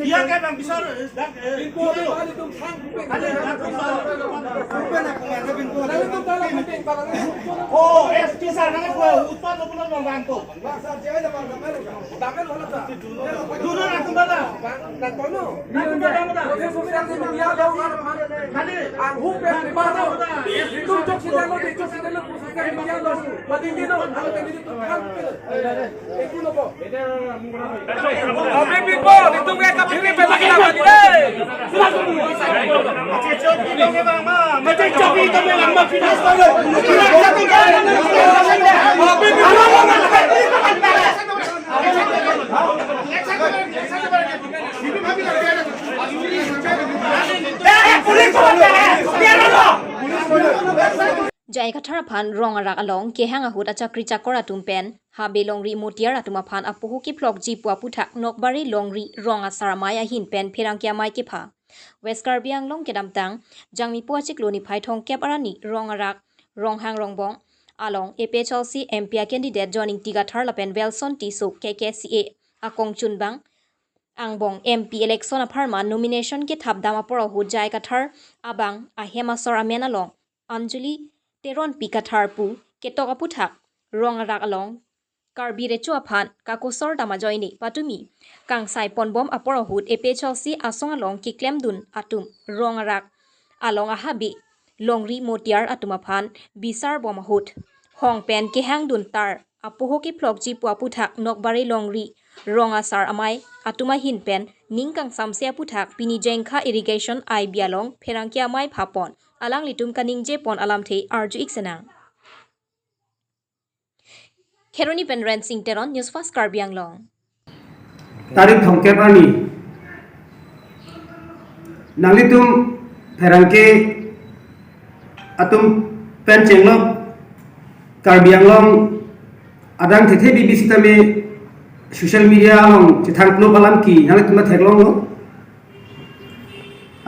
Dia kan yang bisa oh, es bisa nanti gua utpan lo belum nongganto. Dulu aku mana? Aku mana? Tadi aku pengen mana? Itu cok sudah lo, itu sudah lo, pusaka di mana lo? Badingi lo, aku tadi itu kan. Itu lo po. Abi pipo, itu kayak kapinrem lagi lagi. Cecok itu memang mah. Cecok itu memang mah finas lo. Jai kathara phan rong arak along ke hang ahut achakri chakora tumpen habe longri motiar atuma phan apuhu ki phlok ji pu aputhak nokbare longri rong asar amai ahin pen pherangke amai kepha West Karbi Anglong kedamtang jangmi pu achik loni phai thong kep arani rong arak rong hang rong bong along APHLC MP candidate joining tiga thar lapen Welson Tisuk KKCA akong chunbang angbong MP election apharma nomination ke thapdama poro hu jai kathar abang ahemasor amen along Anjali Teron pikathar pu ketok aputhak rong arak along Karbi recho aphan kakosor dama joini patumi kangsai ponbom aporo hut APHLC asong along kiklem dun atum rong arak along ahabi longri motiar atum aphan bisar bom hut hong pen ke hang dun tar apoho ki phlok ji pu aputhak nokbare longri rong asar amai atuma hin pen ningkang samse aputhak pini jengkha irrigation ai bialong pherangke amai phapon alang litum kaning je pon alam the arju iksena Kheroni Penren Singh Teron News Fast Karbi Anglong Tarik thongke pani nanglitum pherangke atum pen chenglok Karbi Anglong adang thethe BBC tame social media long chithang plo balam ki nanglitum theklong lo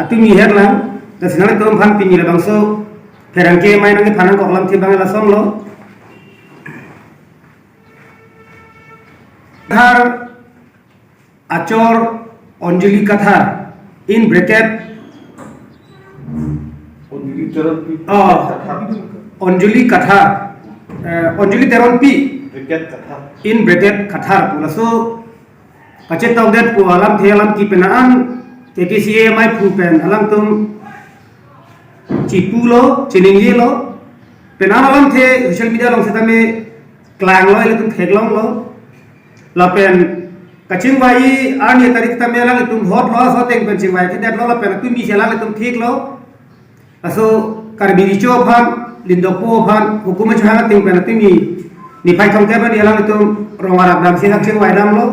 atumi herlang Nasional itu phan pini la bangso pherangke mai nangi phanang koklam thi bangala song lo thar achor Anjali kathar in bracket Anjali kathar Anjali teron pi in bracket kathar pulaso kacet tawdet pu alam thi alam ki penaan KKCA mai pu pen alam tum cipu lo, ciningye lo, penana lam the social media long seta me klang lo, itu theklong lo, lapen kacing wai ani tarik ta me lang itu hot lo, so teng kacing wai kita lo lapen itu bisa lang itu thik lo, aso karbiri cho phan, lindopo phan, hukum cuhangat teng pen itu ni pai kong keba dia lang itu rongarak dam sih kacing wai dam lo,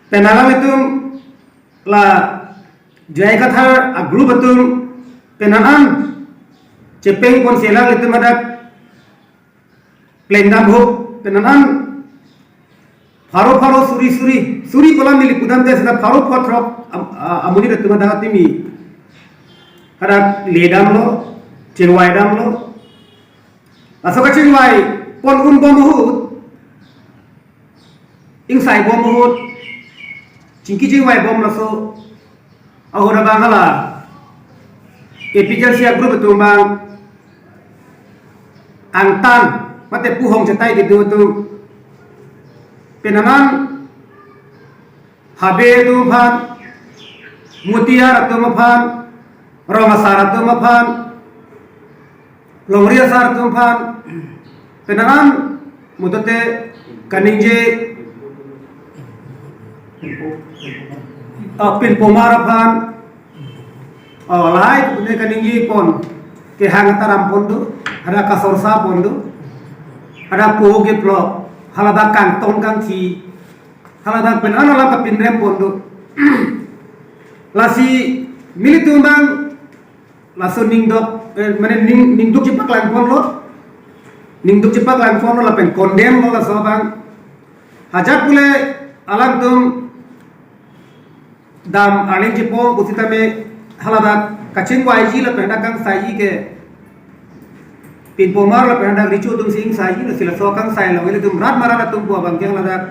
penalang itu la jai kathar agru betul penanaan cepeng pon selang itu madak plendam ho penanaan faro suri kolam milik kudam desa da faro potrok amuni itu madak timi kada ledam lo cengwai dam lo asoka cengwai pon bom hut ing sai bom hut cingki cengwai bom laso ahora bangala APHLC group betul bang angtan mate puhong cetai gitu tu penaman habe tu phan mutiar tu phan rong asar tu phan longri asar tu phan penaman mutate kaningje pin pomar phan lai punya kaninggi pon ke hang taram pondu ada kasorsa pondu ada poge plok halada kantong kang thi halada penana la kapinrem pondu lasi militumbang laso ningdok mane ningduk cepak lang pon lo ningduk cepak lang pon lo la pen kondem lo la so bang hajat pule alam tum dam aling jepong pusita me halada kacing waiji la penda kang sai ke pin pomar la penda ricu tum sing sai la sila so kang sai la wele tum rat marana tum bu bang kyang la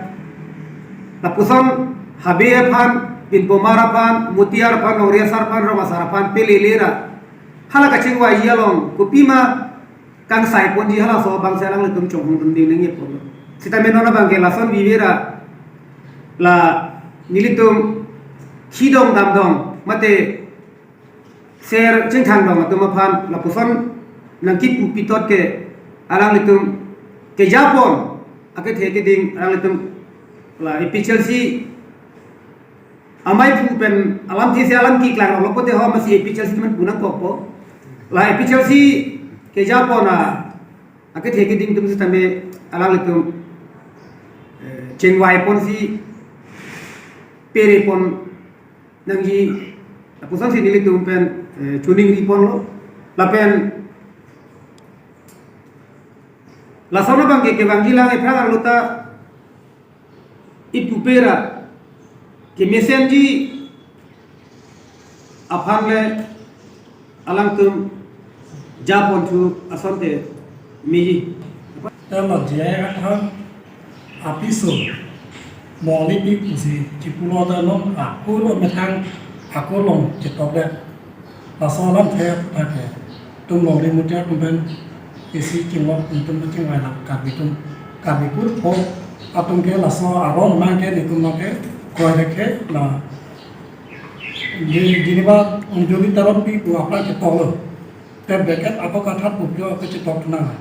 la pusam Habe aphan, bin pomar aphan, mutiar aphan, Longri Asar aphan, Rong Asar aphan, pelelera. Hala kacing wa yalong, kupima kang sai pon ji hala so bang selang letum chong tum ding ning yep. Sita menona bang ke lason bibera la nilitum khidong dam dong mate ser ching thang dong atum aphan la puson nang kip pitot ke alang letum ke Japon ake the ke ding alang letum la APHLC Amai pu pen alam thi se alam ki klang lo pote ho masi APHLC man punang ko po la APHLC ke Japon ake the ke ding tum se tame alang letum chengwai pon si pere pon nangji pusan si nili tum pen tuning ri pon lo la pen la sona bang ke bang gilang e phang luta ipu pera ke mesenji aphan le alang tum Japon tu asante mi Tema dia kan apiso moli pi pusi cipulo da long aku lo metang aku long cetok deh pasolan teh pakai tum Longri mutia kumpen isi cingok untum cingwai nak kabi pur po atum ke laso aron mangke nitum make koireke na gini ba unjuli taron pi bu apa cetok lo teh beket apa kata pupio ke cetok tenang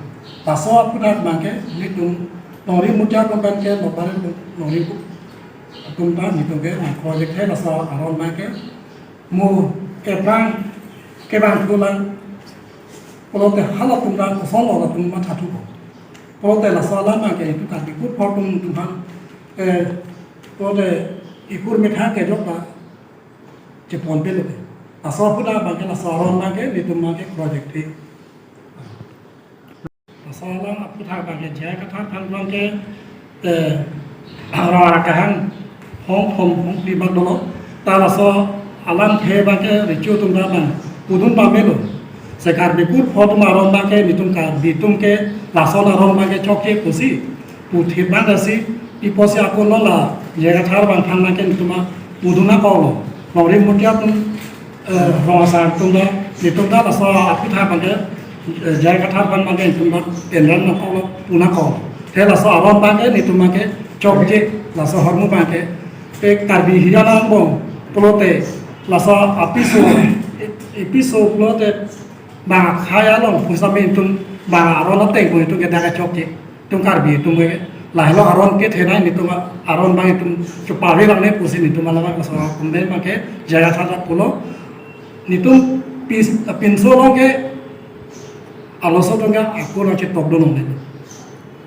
paso aku dah mangke nitum Longri mutia kumpen ke Nokbare Longri tum ta nitum ke na koireke laso aron mangke mu kebang tulang kalau teh halal tumrang kusolo la tum mata tu kalau teh la sala ma ke itu kan ikut portum tuhan kalau teh ikut metha ke jokpa cepon pele asal puda bangke la saron ma ke itu ma ke project ti asala aputha bangke jaya katha kan bangke ara kahan hong di bagdolo ta la so alam the bangke ricu tumra bang udun pamelo sekar bipur foto maron bangke nitum ka bitum ke lason aron bangke chokke kusi puthi bandasi iposi akono la jega thar bang thang bangke nituma uduna paulo Longri mutia tum Rong Asar tum da nitum da laso aputha bangke jega thar bang bangke nitum da enran na paulo puna ko he laso aron bangke nitum bangke chokke laso hormu bangke pe karbi hiyana bong plote laso episo plote bang kaya long pusame tum bang aron teng ko itu kita chokje tum karbi tum ke lahlo aron ke thena ni tum aron bang tum chupari lang ne pusi ni tum malama so kumbe make jaya thata pulo ni tum pinso long ke aloso tum ga aku ro che top dolong ne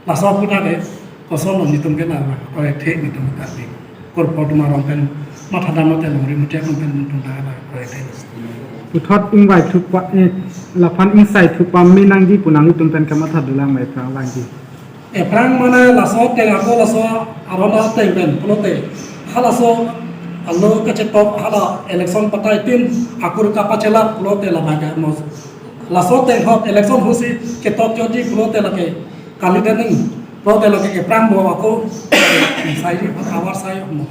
la so puta ke kosol ni tum ke na ko the ni tum karbi kor pot maron pen matha damo te Longri mutia kum pen tum da ko the Uthot ingwai thupa laphan inside thupa minang di punang itum pen kama thadulang mai prang langgi prang mana laso te ako laso arona te ben plote halaso allo ka chetop hala election patai tin akur ka pachela plote la baga mos laso te hot election husi ketop joji plote la ke kali dening plote la ke prang bo ako sai awar sai mo